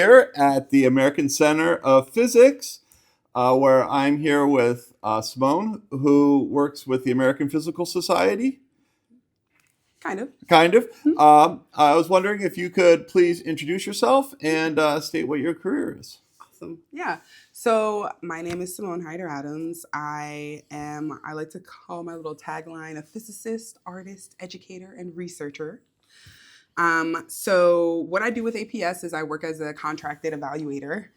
Here at the American Center of Physics, where I'm here with Simone, who works with the American Physical Society. Kind of. Kind of. I was wondering if you could please introduce yourself and state what your career is. Awesome. Yeah. So my name is Simone Hyater-Adams. I like to call my little tagline a physicist, artist, educator, and researcher. So what I do with APS is I work as a contracted evaluator.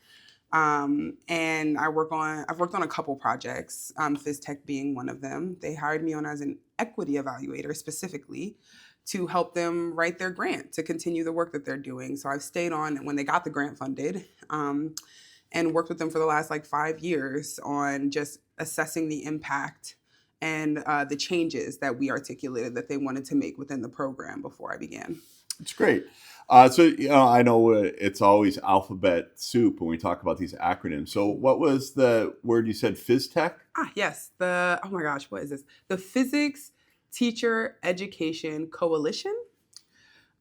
And I've worked on a couple projects, PhysTech being one of them. They hired me on as an equity evaluator specifically to help them write their grant to continue the work that they're doing. So I've stayed on when they got the grant funded, and worked with them for the last 5 years on just assessing the impact and the changes that we articulated that they wanted to make within the program before I began. It's great. I know it's always alphabet soup when we talk about these acronyms. So what was the word you said, PhysTech? Yes. Oh my gosh, what is this? The Physics Teacher Education Coalition.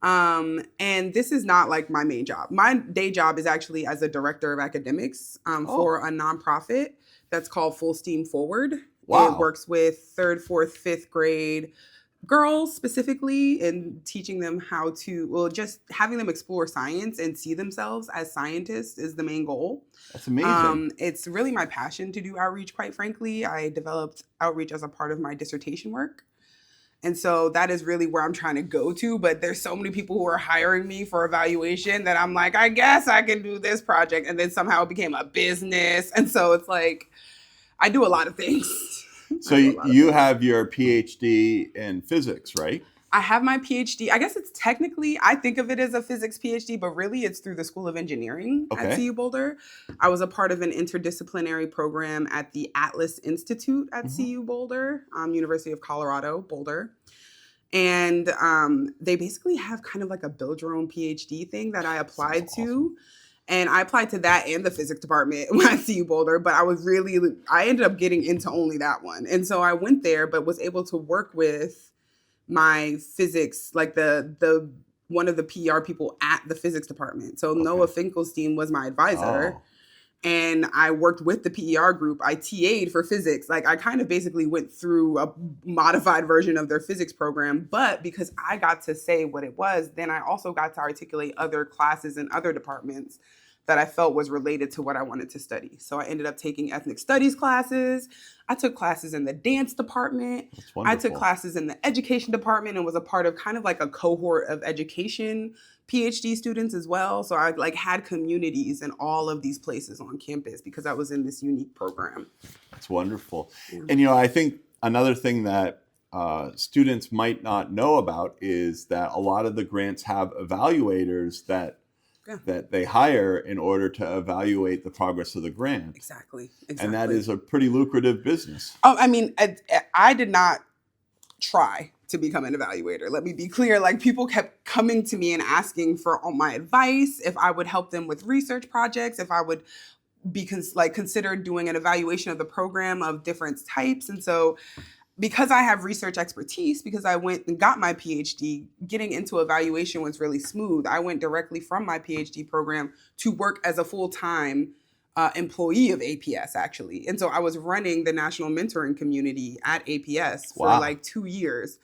And this is not my main job. My day job is actually as a director of academics for a nonprofit that's called Full Steam Forward. Wow. It works with 3rd, 4th, 5th grade girls specifically, and teaching them just having them explore science and see themselves as scientists is the main goal. That's amazing. It's really my passion to do outreach, quite frankly. I developed outreach as a part of my dissertation work. And so that is really where I'm trying to go to. But there's so many people who are hiring me for evaluation that I'm like, I guess I can do this project. And then somehow it became a business. And so it's I do a lot of things. So you have your PhD in physics, right? I have my PhD. I guess it's technically, I think of it as a physics PhD, but really it's through the School of Engineering at CU Boulder. I was a part of an interdisciplinary program at the Atlas Institute at CU Boulder, University of Colorado, Boulder. And they basically have kind of a build your own PhD thing that I applied to. Awesome. And I applied to that and the physics department when I CU Boulder, but I ended up getting into only that one. And so I went there, but was able to work with my physics, the one of the PR people at the physics department. So Noah Finkelstein was my advisor. Oh. And I worked with the PER group. I TA'd for physics. I kind of basically went through a modified version of their physics program. But because I got to say what it was, then I also got to articulate other classes in other departments that I felt was related to what I wanted to study. So I ended up taking ethnic studies classes. I took classes in the dance department. I took classes in the education department and was a part of kind of a cohort of education PhD students as well. So I had communities in all of these places on campus because I was in this unique program. That's wonderful. Yeah. And I think another thing that students might not know about is that a lot of the grants have evaluators that they hire in order to evaluate the progress of the grant. Exactly. And that is a pretty lucrative business. Oh, I mean, I did not try to become an evaluator. Let me be clear. People kept coming to me and asking for all my advice, if I would help them with research projects, if I would be consider doing an evaluation of the program of different types. And so because I have research expertise, because I went and got my PhD, getting into evaluation was really smooth. I went directly from my PhD program to work as a full-time employee of APS, actually. And so I was running the national mentoring community at APS for 2 years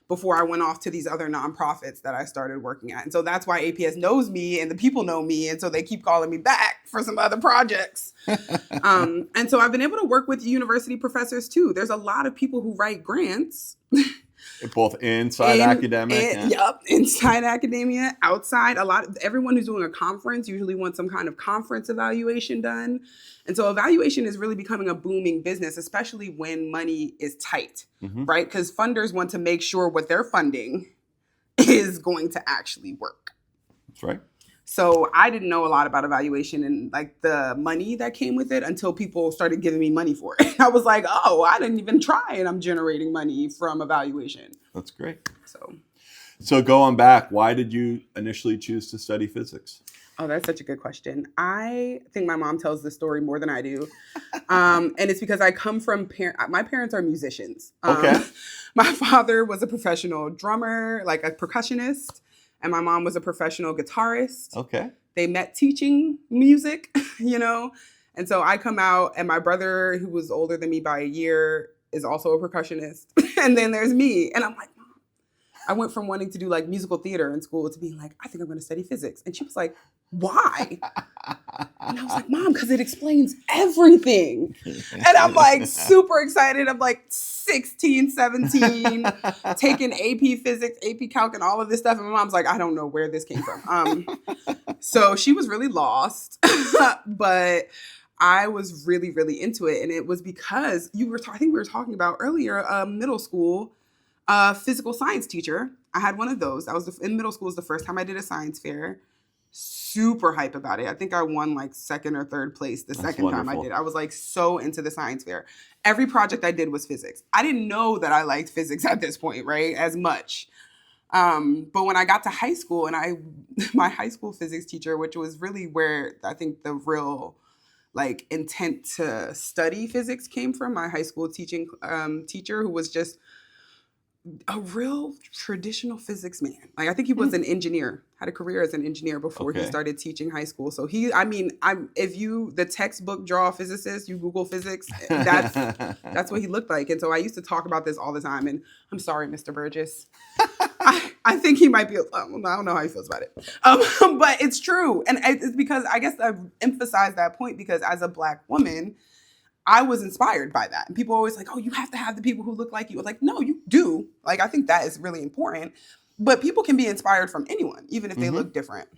before I went off to these other nonprofits that I started working at. And so that's why APS knows me and the people know me. And so they keep calling me back for some other projects. And so I've been able to work with university professors too. There's a lot of people who write grants. Both inside academia. Yep, inside academia, outside. Everyone who's doing a conference usually wants some kind of conference evaluation done. And so evaluation is really becoming a booming business, especially when money is tight, right? Because funders want to make sure what they're funding is going to actually work. That's right. So I didn't know a lot about evaluation and the money that came with it until people started giving me money for it. I was like, oh, I didn't even try and I'm generating money from evaluation. That's great. So going back, why did you initially choose to study physics? Oh, that's such a good question. I think my mom tells the story more than I do. And it's because I come from, my parents are musicians. Okay. My father was a professional drummer, a percussionist. and my mom was a professional guitarist. Okay. They met teaching music, you know? And so I come out, and my brother, who was older than me by a year, is also a percussionist. And then there's me. And I'm like, Mom, I went from wanting to do like musical theater in school to being like, I think I'm going to study physics. And she was like, why? And I was like, Mom, because it explains everything. And I'm like super excited. I'm like 16, 17, taking AP physics, AP calc, and all of this stuff. And my mom's like, I don't know where this came from. So she was really lost. But I was really, really into it. And it was because I think we were talking about earlier, middle school physical science teacher. I had one of those. I was in middle school. Was the first time I did a science fair. Super hype about it. I think I won like second or third place the second time I did. I was like so into the science fair. Every project I did was physics. I didn't know that I liked physics at this point, right? As much. But when I got to high school, and my high school physics teacher, which was really where I think the real like intent to study physics came from, my high school teaching teacher, who was just a real traditional physics man. Like, I think he was an engineer, had a career as an engineer before he started teaching high school. So if you, the textbook draw a physicist, you Google physics, that's what he looked like. And so I used to talk about this all the time. And I'm sorry, Mr. Burgess. I think he might be, I don't know how he feels about it. But it's true. And it's because, I guess I've emphasized that point because as a Black woman, I was inspired by that. And people are always like, oh, you have to have the people who look like you. I'm like, no, you do. Like, I think that is really important. But people can be inspired from anyone, even if they look different.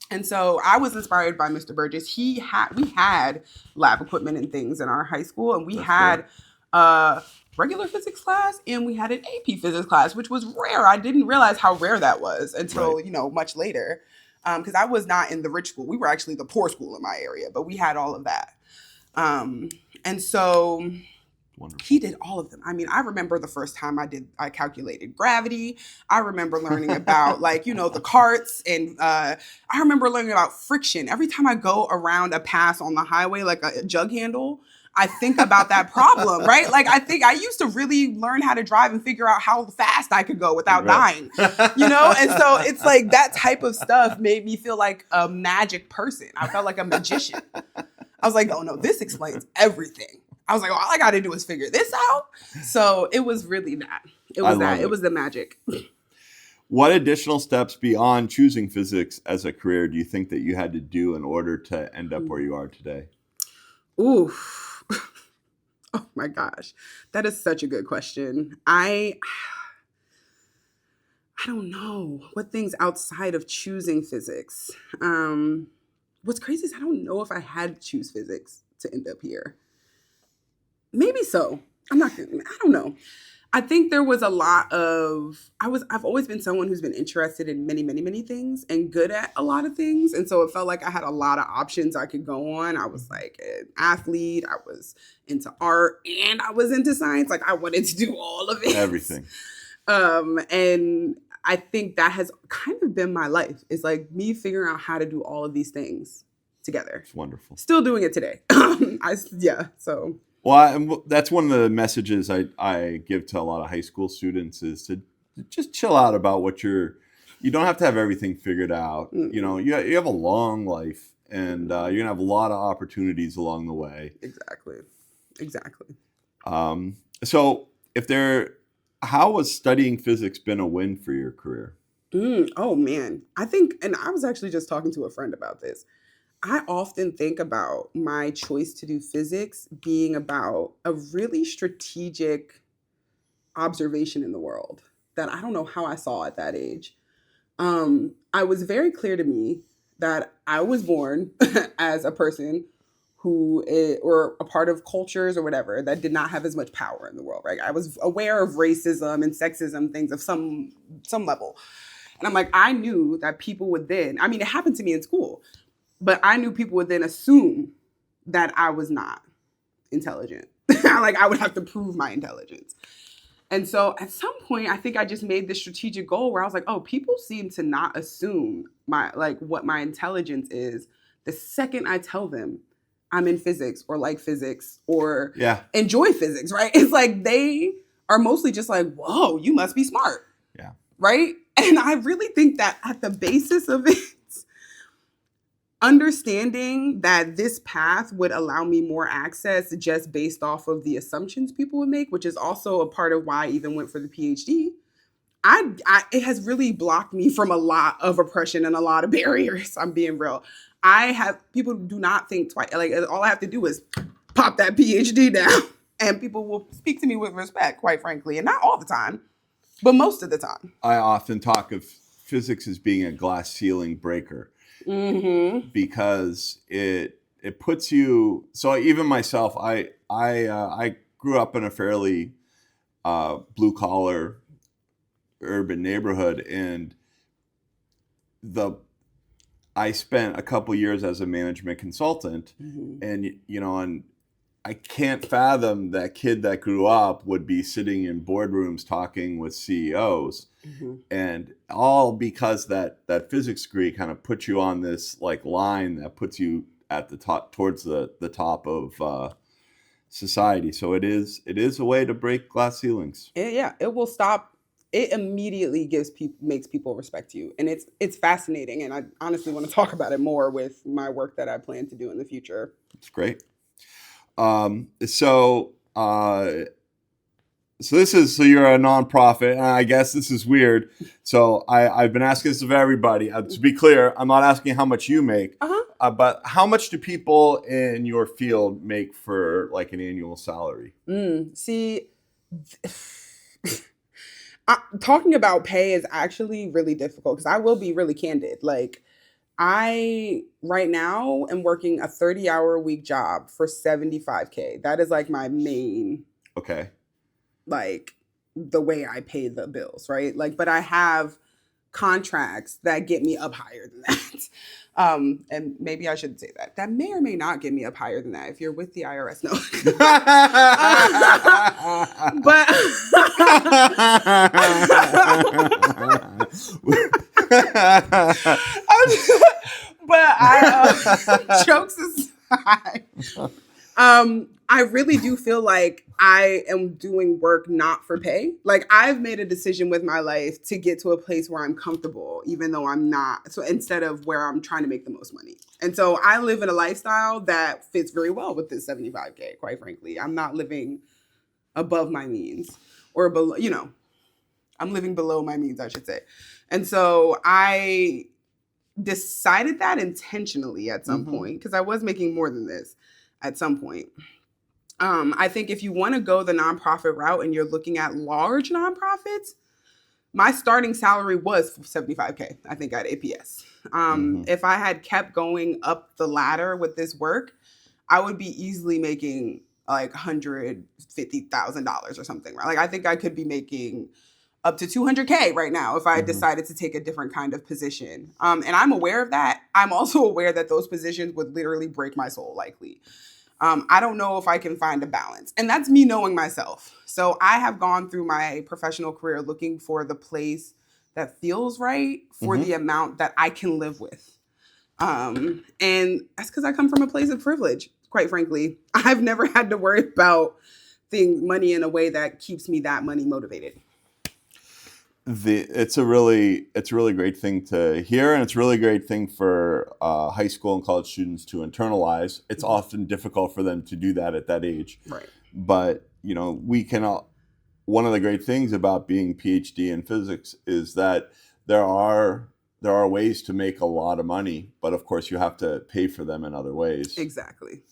And so I was inspired by Mr. Burgess. We had lab equipment and things in our high school. And we had a regular physics class and we had an AP physics class, which was rare. I didn't realize how rare that was until, much later. Because I was not in the rich school. We were actually the poor school in my area, but we had all of that. And so he did all of them. I mean, I remember the first time I calculated gravity. I remember learning about the carts, and I remember learning about friction. Every time I go around a pass on the highway, like a jug handle, I think about that problem, right? Like, I think I used to really learn how to drive and figure out how fast I could go without dying, And so it's like that type of stuff made me feel like a magic person. I felt like a magician. I was like, oh no, this explains everything. I was like, all I got to do is figure this out. So it was really that. It was that. It was the magic. What additional steps beyond choosing physics as a career do you think that you had to do in order to end up where you are today? Ooh. Oh my gosh. That is such a good question. I don't know what things outside of choosing physics. What's crazy is I don't know if I had to choose physics to end up here. Maybe so. I don't know. I think there was a lot of, I've always been someone who's been interested in many, many, many things and good at a lot of things. And so it felt like I had a lot of options I could go on. I was like an athlete. I was into art and I was into science. Like, I wanted to do all of it. Everything. And I think that has kind of been my life. It's like me figuring out how to do all of these things together. It's wonderful. Still doing it today. So. Well, that's one of the messages I give to a lot of high school students is to just chill out about you don't have to have everything figured out. Mm-hmm. You have a long life and you're going to have a lot of opportunities along the way. Exactly. So how has studying physics been a win for your career? Oh man, I think, and I was actually just talking to a friend about this. I often think about my choice to do physics being about a really strategic observation in the world that I don't know how I saw at that age. I was very clear to me that I was born as a person or a part of cultures or whatever that did not have as much power in the world, right? I was aware of racism and sexism, things of some level. And I'm like, I knew that people would then, it happened to me in school. But I knew people would then assume that I was not intelligent. Like, I would have to prove my intelligence. And so at some point, I think I just made this strategic goal where I was like, oh, people seem to not assume what my intelligence is the second I tell them I'm in physics or like physics or enjoy physics, right? It's like they are mostly just like, whoa, you must be smart. Yeah. Right? And I really think that at the basis of it, understanding that this path would allow me more access just based off of the assumptions people would make, which is also a part of why I even went for the PhD. It has really blocked me from a lot of oppression and a lot of barriers. I'm being real. People do not think twice. Like, all I have to do is pop that PhD down and people will speak to me with respect, quite frankly. And not all the time, but most of the time. I often talk of physics as being a glass ceiling breaker. Mm-hmm. Because it puts you. So even myself, I grew up in a fairly blue collar urban neighborhood, and I spent a couple years as a management consultant, mm-hmm. and I can't fathom that kid that grew up would be sitting in boardrooms talking with CEOs. Mm-hmm. And all because that physics degree kind of puts you on this like line that puts you at the top, towards the top of society. So it is a way to break glass ceilings. Yeah, it will stop. It immediately makes people respect you, and it's fascinating. And I honestly want to talk about it more with my work that I plan to do in the future. It's great. So you're a nonprofit, and I guess this is weird. So I've been asking this of everybody. To be clear, I'm not asking how much you make, but how much do people in your field make for like an annual salary? Talking about pay is actually really difficult because I will be really candid. Like, I right now am working a 30-hour a week job for $75K. That is like my main. Okay. Like the way I pay the bills, right? Like, but I have contracts that get me up higher than that. And maybe I should say that. That may or may not get me up higher than that if you're with the IRS. No. But jokes aside, I really do feel like I am doing work not for pay. Like, I've made a decision with my life to get to a place where I'm comfortable, even though I'm not. So instead of where I'm trying to make the most money. And so I live in a lifestyle that fits very well with this $75K, quite frankly. I'm not living above my means or below, I'm living below my means, I should say. And so I decided that intentionally at some point, because I was making more than this at some point. I think if you want to go the nonprofit route and you're looking at large nonprofits, my starting salary was $75K, I think, at APS. If I had kept going up the ladder with this work, I would be easily making like $150,000 or something, right? Like, I think I could be making up to $200K right now if I decided to take a different kind of position. And I'm aware of that. I'm also aware that those positions would literally break my soul, likely. I don't know if I can find a balance. And that's me knowing myself. So I have gone through my professional career looking for the place that feels right for the amount that I can live with. And that's because I come from a place of privilege, quite frankly. I've never had to worry about money in a way that keeps me that money motivated. It's a really great thing to hear, and it's a really great thing for high school and college students to internalize. It's often difficult for them to do that at that age, right? But we can. One of the great things about being PhD in physics is that there are ways to make a lot of money, but of course you have to pay for them in other ways. Exactly.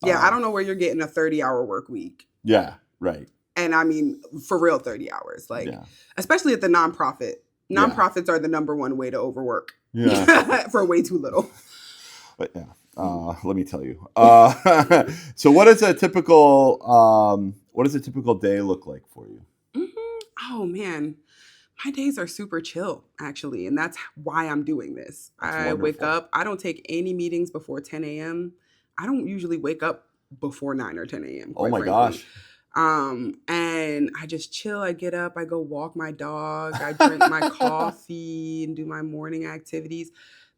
Yeah, I don't know where you're getting a 30-hour work week. Yeah, right. And I mean, for real, 30 hours, especially at the nonprofit. Nonprofits are the number one way to overwork for way too little. But let me tell you. So what does a typical day look like for you? Oh, man. My days are super chill, actually. And that's why I'm doing this. I wake up. I don't take any meetings before 10 a.m. I don't usually wake up before 9 or 10 a.m. Oh, my gosh. And I just chill. I get up, I go walk my dog, I drink my coffee and do my morning activities.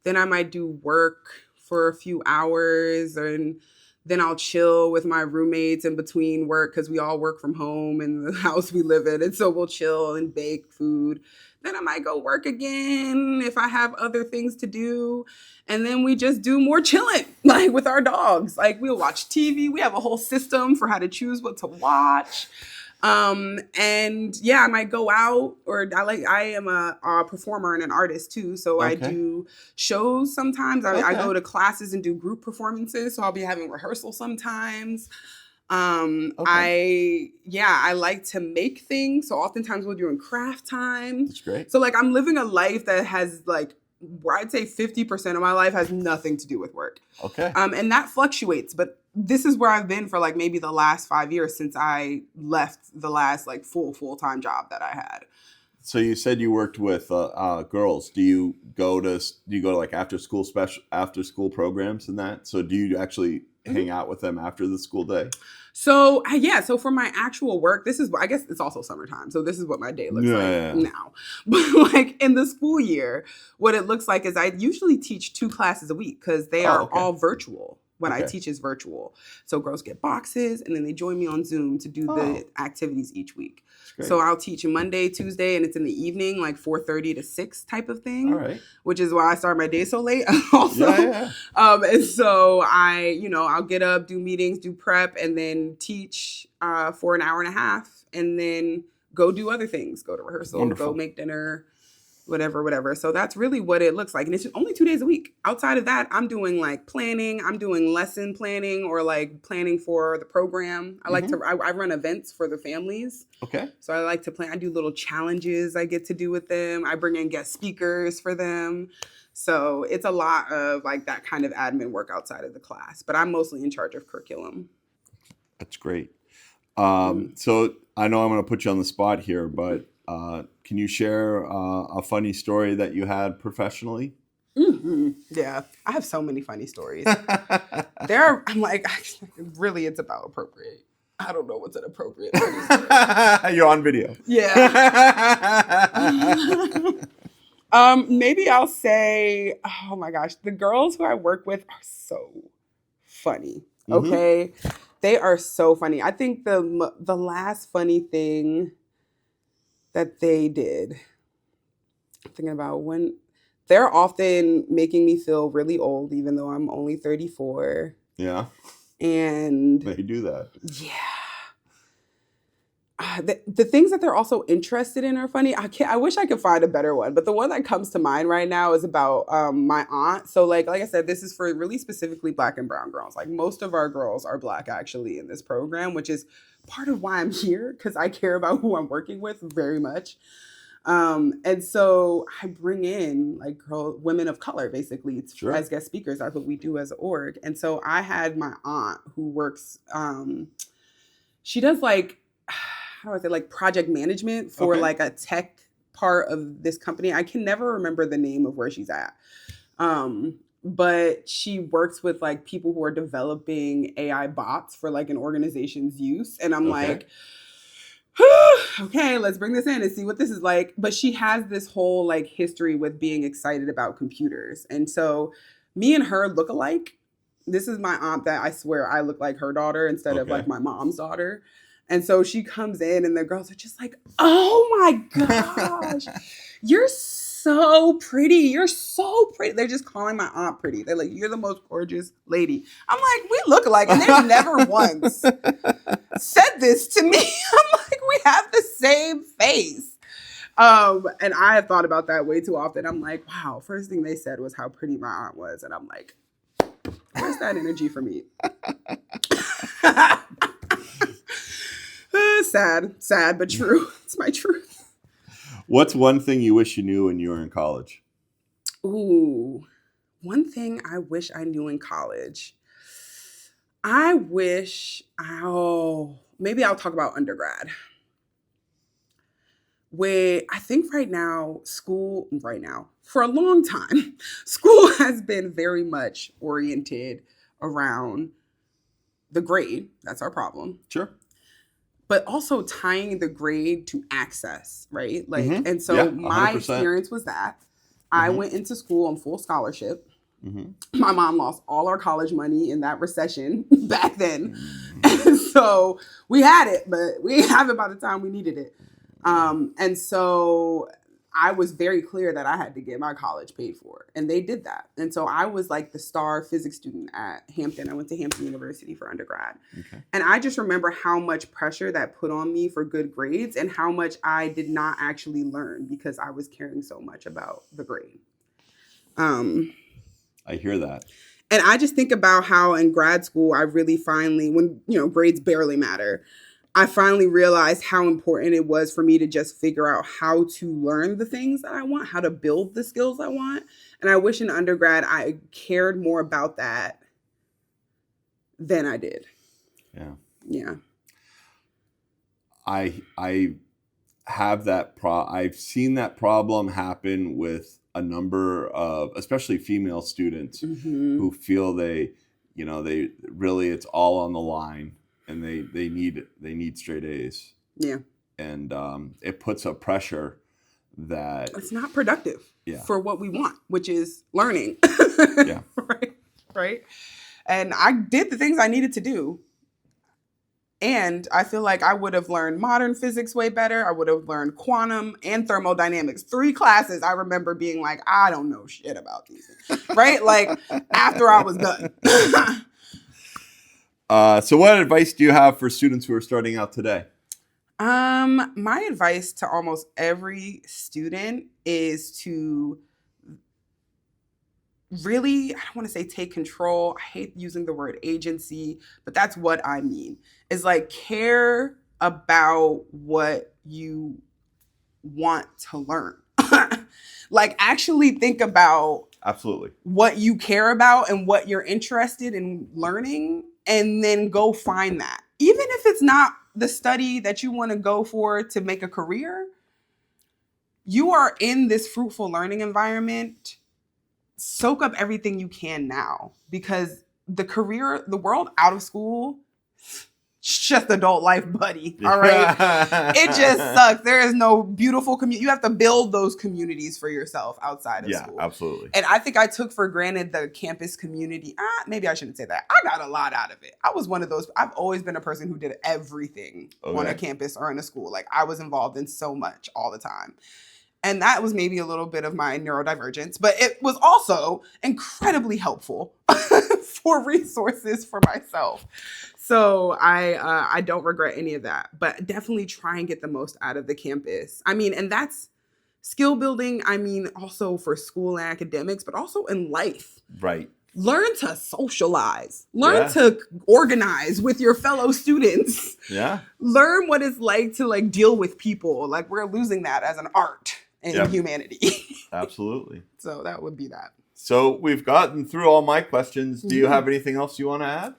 Then I might do work for a few hours, and then I'll chill with my roommates in between work because we all work from home in the house we live in. And so we'll chill and bake food. Then I might go work again if I have other things to do. And then we just do more chilling, like with our dogs. Like we'll watch TV. We have a whole system for how to choose what to watch. And yeah, I might go out, or I am a performer and an artist too. So I do shows sometimes. I go to classes and do group performances. So I'll be having rehearsal sometimes. I like to make things. So oftentimes we're doing craft time. That's great. So like I'm living a life that has like, where I'd say 50% of my life has nothing to do with work. Okay. And that fluctuates, but this is where I've been for like maybe the last 5 years since I left the last like full-time job that I had. So you said you worked with girls. Do you go to like after school programs and that? So do you actually hang out with them after the school day? So so for my actual work, I guess it's also summertime. So this is what my day looks like now. But like in the school year, what it looks like is I usually teach 2 classes a week because they are all virtual. What I teach is virtual. So girls get boxes and then they join me on Zoom to do the activities each week. So I'll teach Monday, Tuesday, and it's in the evening, like 4:30 to 6 type of thing. All right. Which is why I start my day so late also. And so I'll get up, do meetings, do prep, and then teach for an hour and a half, and then go do other things, go to rehearsal, go make dinner, whatever. So that's really what it looks like. And it's only 2 days a week. Outside of that, I'm doing like planning. I'm doing lesson planning or like planning for the program. I like to, I run events for the families. Okay. So I like to plan. I do little challenges I get to do with them. I bring in guest speakers for them. So it's a lot of like that kind of admin work outside of the class, but I'm mostly in charge of curriculum. That's great. So I know I'm going to put you on the spot here, but can you share a funny story that you had professionally? Yeah, I have so many funny stories. I'm like, really, it's about appropriate. I don't know what's an appropriate funny story. You're on video. Yeah. Maybe I'll say, oh my gosh, the girls who I work with are so funny. Okay, they are so funny. I think the last funny thing that they did, I'm thinking about when they're often making me feel really old, even though I'm only 34. Yeah. And they do that. Yeah. The things that they're also interested in are funny. I wish I could find a better one, but the one that comes to mind right now is about my aunt. So like I said, this is for really specifically Black and brown girls. Like most of our girls are Black actually in this program, which is part of why I'm here, because I care about who I'm working with very much. And so I bring in like women of color, basically, as guest speakers. That's what we do as an org. And so I had my aunt who works, she does like, how do I say, like project management for like a tech part of this company. I can never remember the name of where she's at. But she works with like people who are developing AI bots for like an organization's use. And I'm like, okay, let's bring this in and see what this is like. But she has this whole like history with being excited about computers. And so me and her look alike. This is my aunt that I swear I look like her daughter instead of like my mom's daughter. And so she comes in and the girls are just like, oh my gosh, you're so pretty. You're so pretty. They're just calling my aunt pretty. They're like, you're the most gorgeous lady. I'm like, we look alike. And they've never once said this to me. I'm like, we have the same face. And I have thought about that way too often. I'm like, wow, first thing they said was how pretty my aunt was. And I'm like, where's that energy for me? Sad, but true. It's my truth. What's one thing you wish you knew when you were in college? Ooh, one thing I wish I knew in college. I wish, maybe I'll talk about undergrad. Where I think for a long time, school has been very much oriented around the grade. That's our problem. Sure. But also tying the grade to access, right? Like, and so my experience was that I went into school on full scholarship. My mom lost all our college money in that recession back then. And so we had it, but we didn't have it by the time we needed it. And so I was very clear that I had to get my college paid for, and they did that. And so I was like the star physics student at Hampton. I went to Hampton University for undergrad. Okay. And I just remember how much pressure that put on me for good grades and how much I did not actually learn because I was caring so much about the grade. I hear that. And I just think about how in grad school, I really finally, when, grades barely matter, I finally realized how important it was for me to just figure out how to learn the things that I want, how to build the skills I want. And I wish in undergrad I cared more about that than I did. Yeah. Yeah. I have that I've seen that problem happen with a number of, especially female students who feel they really, it's all on the line. And they need straight A's. Yeah. And it puts a pressure that it's not productive for what we want, which is learning. Yeah. Right. And I did the things I needed to do. And I feel like I would have learned modern physics way better. I would have learned quantum and thermodynamics. 3 classes I remember being like, I don't know shit about these things. Right? Like after I was done. So what advice do you have for students who are starting out today? My advice to almost every student is to really, I don't want to say take control. I hate using the word agency, but that's what I mean. Is like care about what you want to learn. Like actually think about absolutely what you care about and what you're interested in learning. And then go find that. Even if it's not the study that you want to go for to make a career, you are in this fruitful learning environment. Soak up everything you can now because the world out of school, it's just adult life, buddy. All right. It just sucks. There is no beautiful community. You have to build those communities for yourself outside of school. Yeah, absolutely. And I think I took for granted the campus community. Maybe I shouldn't say that. I got a lot out of it. I was one of those. I've always been a person who did everything on a campus or in a school. Like I was involved in so much all the time. And that was maybe a little bit of my neurodivergence, but it was also incredibly helpful for resources for myself. So I don't regret any of that, but definitely try and get the most out of the campus. I mean, and that's skill building. I mean, also for school and academics, but also in life. Right. Learn to socialize. Learn to organize with your fellow students. Yeah. Learn what it's like to like deal with people. Like we're losing that as an art in humanity. Absolutely. So that would be that. So we've gotten through all my questions. Do you have anything else you want to add?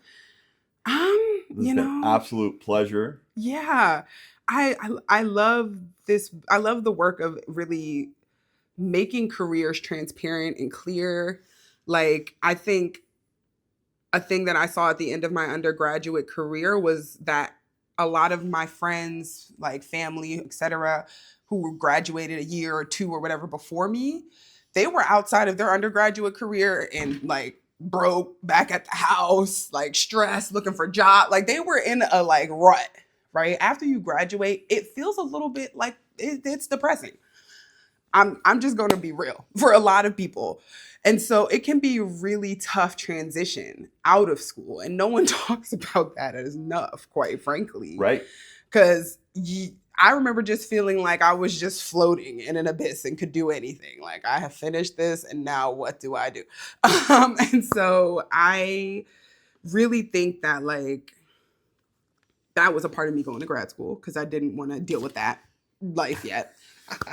It's an absolute pleasure. Yeah. I love this. I love the work of really making careers transparent and clear. Like, I think a thing that I saw at the end of my undergraduate career was that a lot of my friends, like family, et cetera, who graduated a year or 2 or whatever before me, they were outside of their undergraduate career and like broke, back at the house, like stressed, looking for a job. Like they were in a like rut, right? After you graduate, it feels a little bit like it's depressing. I'm just going to be real for a lot of people. And so it can be a really tough transition out of school. And no one talks about that enough, quite frankly. Right. Because I remember just feeling like I was just floating in an abyss and could do anything. Like I have finished this and now what do I do? And so I really think that like that was a part of me going to grad school because I didn't want to deal with that life yet.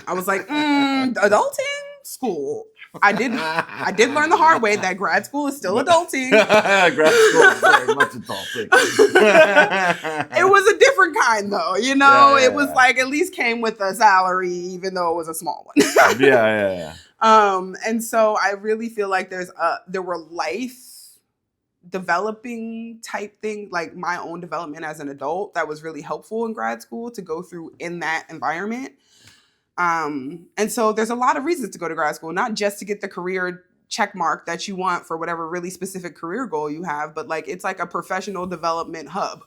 I was like, adulting? School. I did learn the hard way that grad school is still adulting. Grad school is very much adulting. It was a different kind though, you know? It was like at least came with a salary, even though it was a small one. Yeah. And so I really feel like there were life developing type thing, like my own development as an adult that was really helpful in grad school to go through in that environment. And so there's a lot of reasons to go to grad school, not just to get the career check mark that you want for whatever really specific career goal you have, but like it's like a professional development hub.